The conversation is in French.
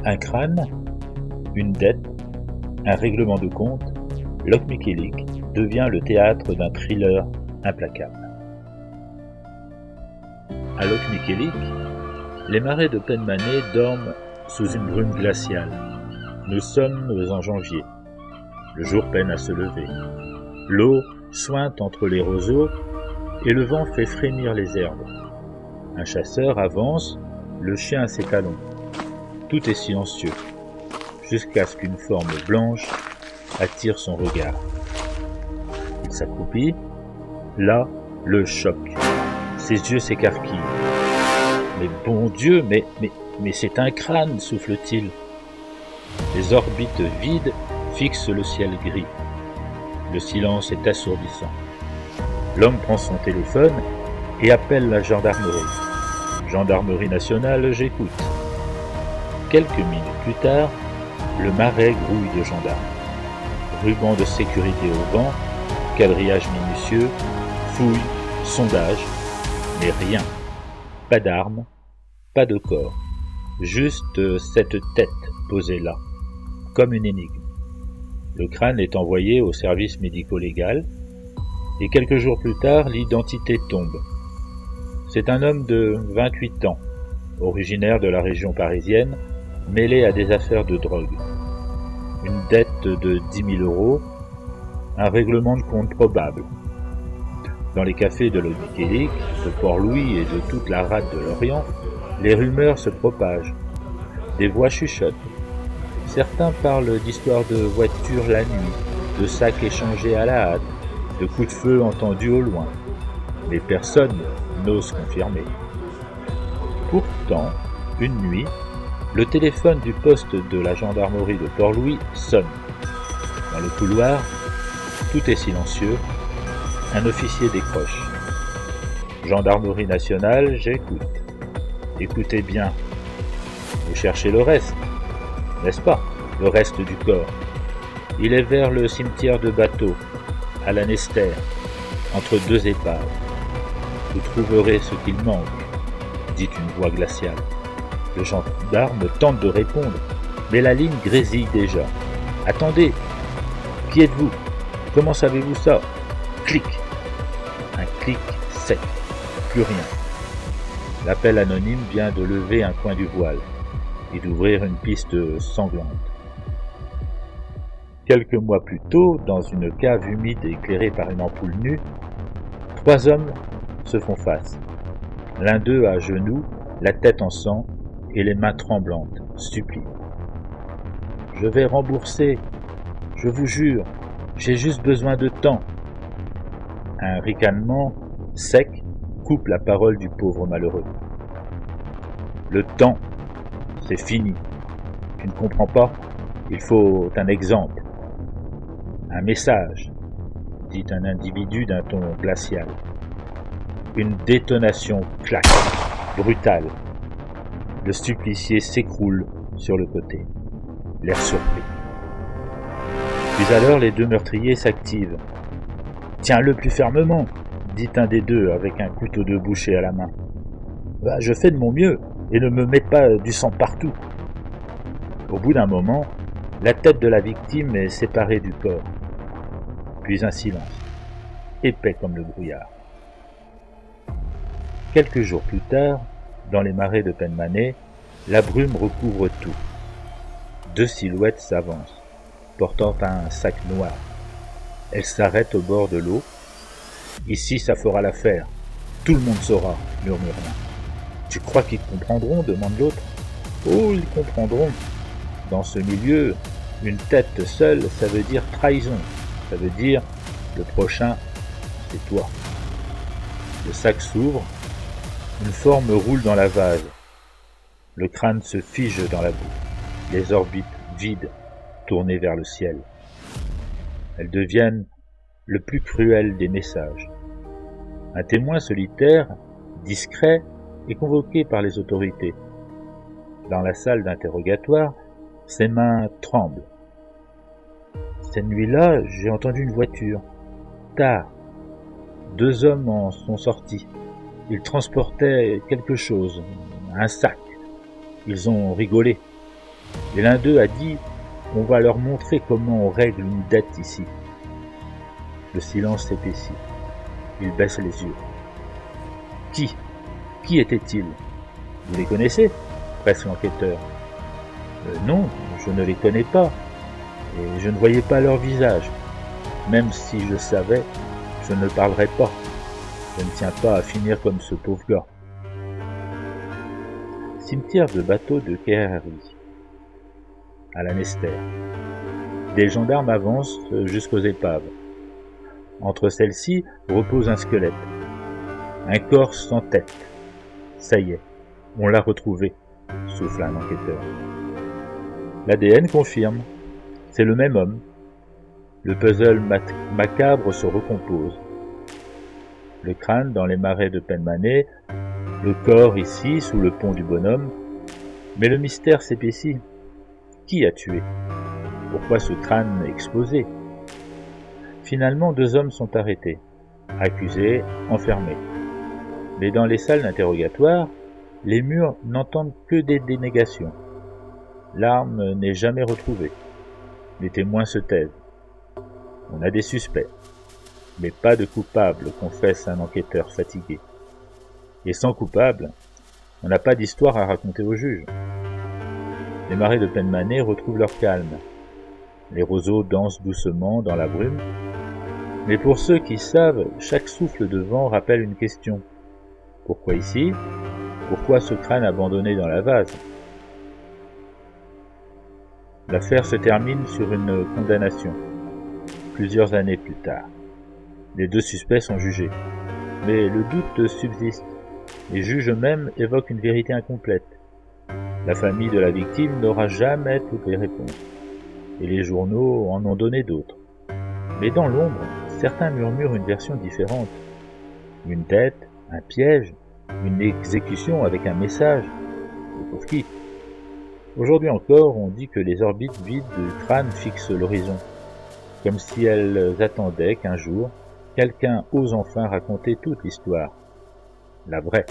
Un crâne, une dette, un règlement de compte, Lock Miquelic devient le théâtre d'un thriller implacable. À Lock Miquelic, les marais de Penmaney dorment sous une brume glaciale. Nous sommes en janvier. Le jour peine à se lever. L'eau suinte entre les roseaux et le vent fait frémir les herbes. Un chasseur avance, le chien à ses talons. Tout est silencieux, jusqu'à ce qu'une forme blanche attire son regard. Il s'accroupit. Là, le choc. Ses yeux s'écarquillent. Mais bon Dieu, mais c'est un crâne, souffle-t-il. Les orbites vides fixent le ciel gris. Le silence est assourdissant. L'homme prend son téléphone et appelle la gendarmerie. Gendarmerie nationale, j'écoute. Quelques minutes plus tard, le marais grouille de gendarmes. Ruban de sécurité au vent, quadrillage minutieux, fouille, sondage, mais rien. Pas d'armes, pas de corps. Juste cette tête posée là, comme une énigme. Le crâne est envoyé au service médico-légal, et quelques jours plus tard, l'identité tombe. C'est un homme de 28 ans, originaire de la région parisienne, mêlé à des affaires de drogue. Une dette de 10 000 €, un règlement de compte probable. Dans les cafés de Lock Miquelic, de Port-Louis et de toute la rade de l'Orient, les rumeurs se propagent. Des voix chuchotent. Certains parlent d'histoires de voitures la nuit, de sacs échangés à la hâte, de coups de feu entendus au loin. Mais personne n'ose confirmer. Pourtant, une nuit, le téléphone du poste de la gendarmerie de Port-Louis sonne. Dans le couloir, tout est silencieux. Un officier décroche. Gendarmerie nationale, j'écoute. Écoutez bien. Vous cherchez le reste, n'est-ce pas? Le reste du corps. Il est vers le cimetière de bateaux, à la Nester, entre deux épaves. Vous trouverez ce qu'il manque, dit une voix glaciale. Le gendarme tente de répondre, mais la ligne grésille déjà. Attendez, qui êtes-vous? Comment savez-vous ça? Clic. Un clic sec. Plus rien. L'appel anonyme vient de lever un coin du voile et d'ouvrir une piste sanglante. Quelques mois plus tôt, dans une cave humide éclairée par une ampoule nue, 3 hommes se font face. L'un d'eux à genoux, la tête en sang et les mains tremblantes, supplie. « Je vais rembourser, je vous jure, j'ai juste besoin de temps. » Un ricanement sec coupe la parole du pauvre malheureux. « Le temps, c'est fini. Tu ne comprends pas? Il faut un exemple. Un message, dit un individu d'un ton glacial. Une détonation claque, brutale. Le supplicié s'écroule sur le côté, l'air surpris. Puis alors les deux meurtriers s'activent. « Tiens-le plus fermement !» dit un des deux avec un couteau de boucher à la main. « Je fais de mon mieux, et ne me mette pas du sang partout. » Au bout d'un moment, la tête de la victime est séparée du corps. Puis un silence, épais comme le brouillard. Quelques jours plus tard, dans les marais de Penmaney, la brume recouvre tout. 2 silhouettes s'avancent, portant un sac noir. Elles s'arrêtent au bord de l'eau. « Ici, ça fera l'affaire. Tout le monde saura, » murmure l'un. « Tu crois qu'ils comprendront ?» demande l'autre. « Oh, ils comprendront. Dans ce milieu, une tête seule, ça veut dire trahison. Ça veut dire le prochain, c'est toi. » Le sac s'ouvre. Une forme roule dans la vase. Le crâne se fige dans la boue. Les orbites vides, tournées vers le ciel. Elles deviennent le plus cruel des messages. Un témoin solitaire, discret, est convoqué par les autorités. Dans la salle d'interrogatoire, ses mains tremblent. Cette nuit-là, j'ai entendu une voiture. Tard. 2 hommes en sont sortis. Ils transportaient quelque chose, un sac. Ils ont rigolé. Et l'un d'eux a dit « On va leur montrer comment on règle une dette ici ». Le silence s'épaissit. Il baisse les yeux. Qui? Qui était-il? Vous les connaissez? Presse l'enquêteur. Non, je ne les connais pas, et je ne voyais pas leur visage. Même si je savais, je ne parlerais pas. Je ne tiens pas à finir comme ce pauvre gars. Cimetière de bateau de Kerry, à Lanester. Des gendarmes avancent jusqu'aux épaves. Entre celles-ci repose un squelette. Un corps sans tête. Ça y est, on l'a retrouvé, souffle un enquêteur. L'ADN confirme. C'est le même homme. Le puzzle macabre se recompose. Le crâne dans les marais de Penmaney, le corps ici, sous le pont du bonhomme. Mais le mystère s'épaissit. Qui a tué? Pourquoi ce crâne exposé? Finalement, 2 hommes sont arrêtés, accusés, enfermés. Mais dans les salles d'interrogatoire, les murs n'entendent que des dénégations. L'arme n'est jamais retrouvée. Les témoins se taisent. On a des suspects, mais pas de coupable, confesse un enquêteur fatigué. Et sans coupable, on n'a pas d'histoire à raconter au juge. Les marais de Penmaney retrouvent leur calme. Les roseaux dansent doucement dans la brume. Mais pour ceux qui savent, chaque souffle de vent rappelle une question. Pourquoi ici? Pourquoi ce crâne abandonné dans la vase? L'affaire se termine sur une condamnation. Plusieurs années plus tard. Les 2 suspects sont jugés. Mais le doute subsiste. Les juges eux-mêmes évoquent une vérité incomplète. La famille de la victime n'aura jamais toutes les réponses. Et les journaux en ont donné d'autres. Mais dans l'ombre, certains murmurent une version différente. Une dette, un piège, une exécution avec un message. Et pour qui? Aujourd'hui encore, on dit que les orbites vides du crâne fixent l'horizon, comme si elles attendaient qu'un jour, quelqu'un ose enfin raconter toute l'histoire, la vraie.